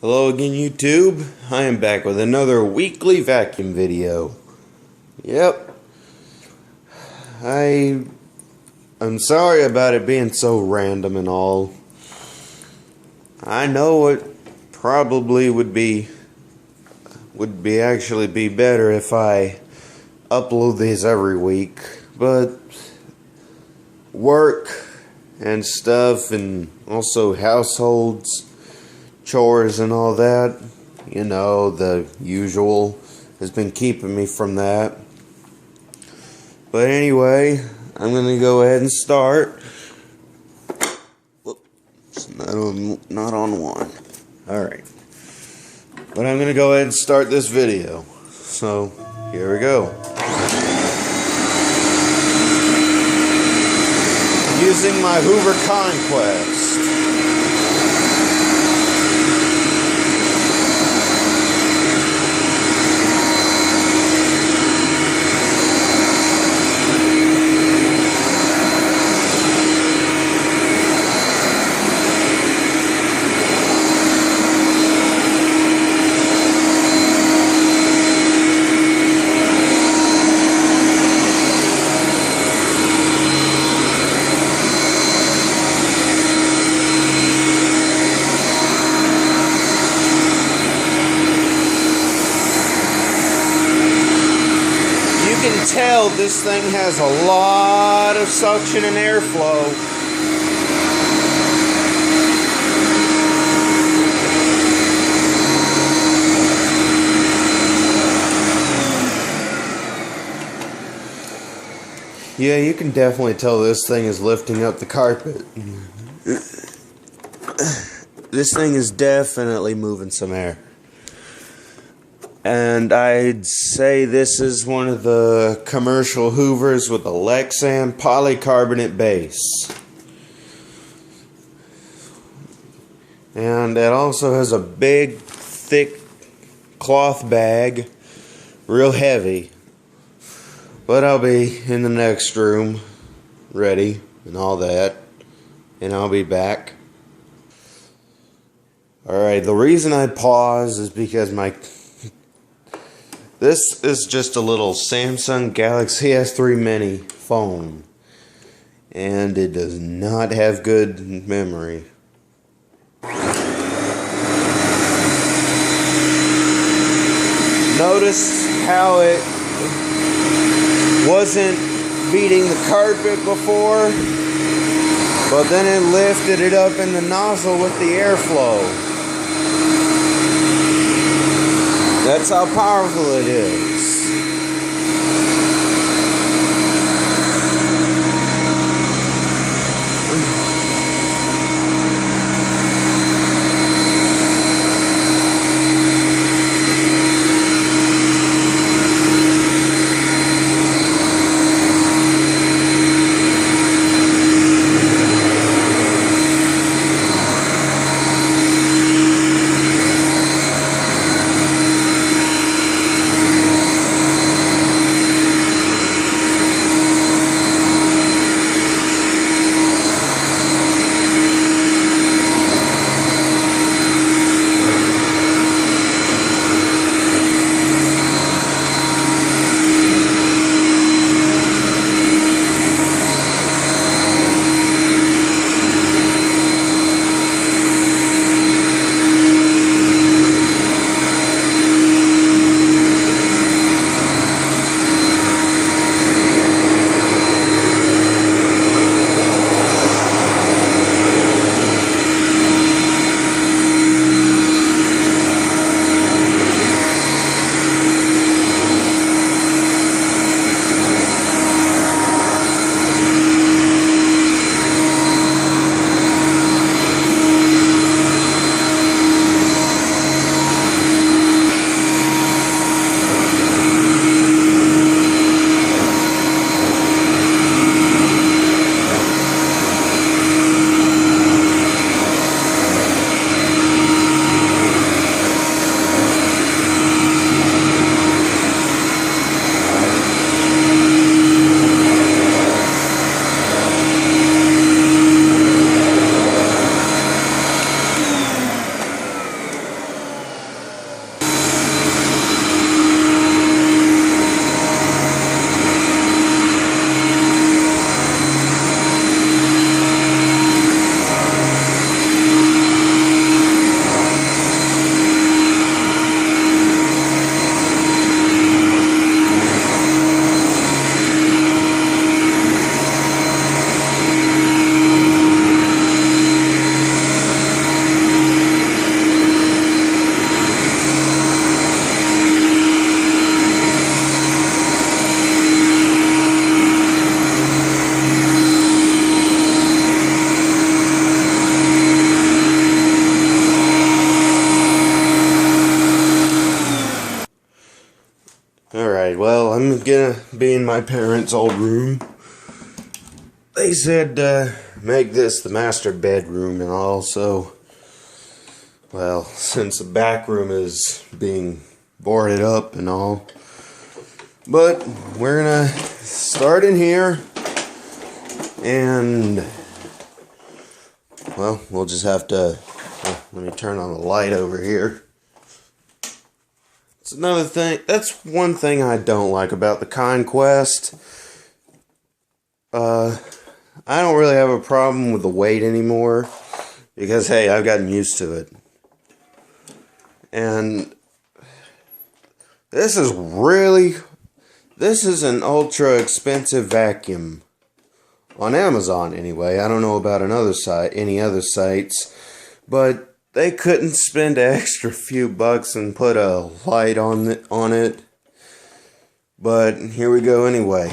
Hello again, YouTube. I am back with another weekly vacuum video. Yep. I'm sorry about it being so random and all. I know it probably would be actually be better if I upload these every week, but work and stuff, and also households, chores and all that, you know, the usual, has been keeping me from that. But anyway, I'm gonna go ahead and start. Whoops, not on one. Alright. But I'm gonna go ahead and start this video. So, here we go. Using my Hoover Conquest. You can tell this thing has a lot of suction and airflow. Yeah, you can definitely tell this thing is lifting up the carpet. This thing is definitely moving some air. And I'd say this is one of the commercial Hoovers with a Lexan polycarbonate base. And it also has a big, thick cloth bag, real heavy. But I'll be in the next room, ready, and all that. And I'll be back. Alright, the reason I pause is because this is just a little Samsung Galaxy S3 Mini phone, and it does not have good memory. Notice how it wasn't beating the carpet before, but then it lifted it up in the nozzle with the airflow. That's how powerful it is. room is gonna be in my parents' old room. They said make this the master bedroom and all, so, well, since the back room is being boarded up and all. But we're gonna start in here, and, well, we'll just have to, let me turn on the light over here. It's another thing, that's one thing I don't like about the Conquest. I don't really have a problem with the weight anymore, because, hey, I've gotten used to it. And this is an ultra expensive vacuum. On Amazon, anyway. I don't know about any other sites, but they couldn't spend an extra few bucks and put a light on it. But here we go anyway.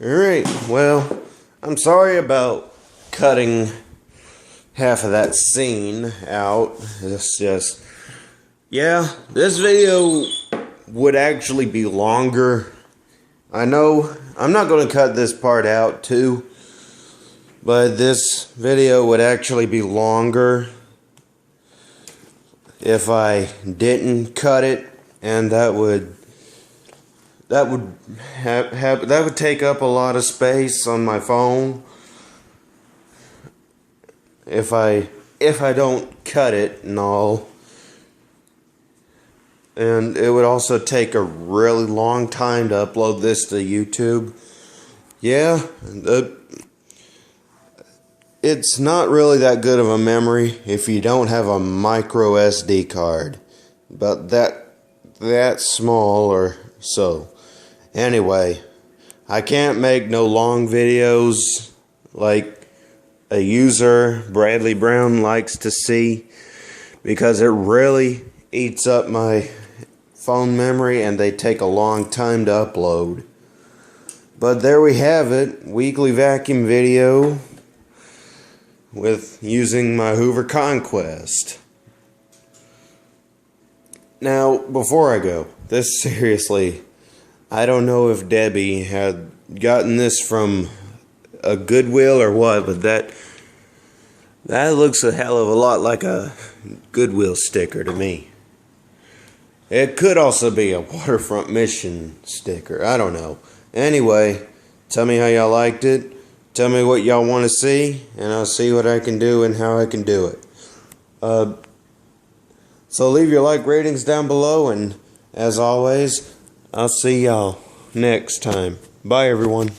Alright, well, I'm sorry about cutting half of that scene out. It's just, yeah, this video would actually be longer. I know, I'm not going to cut this part out too, but this video would actually be longer if I didn't cut it, and that would take up a lot of space on my phone if I don't cut it and all. And it would also take a really long time to upload this to YouTube. Yeah, it's not really that good of a memory if you don't have a micro SD card, but that small or so. Anyway, I can't make no long videos like a user, Bradley Brown, likes to see, because it really eats up my phone memory and they take a long time to upload. But there we have it, weekly vacuum video with using my Hoover Conquest. Now, before I go, this seriously, I don't know if Debbie had gotten this from a Goodwill or what, but that looks a hell of a lot like a Goodwill sticker to me. It could also be a Waterfront Mission sticker. I don't know. Anyway, tell me how y'all liked it. Tell me what y'all want to see, and I'll see what I can do and how I can do it. So leave your like ratings down below, and as always, I'll see y'all next time. Bye, everyone.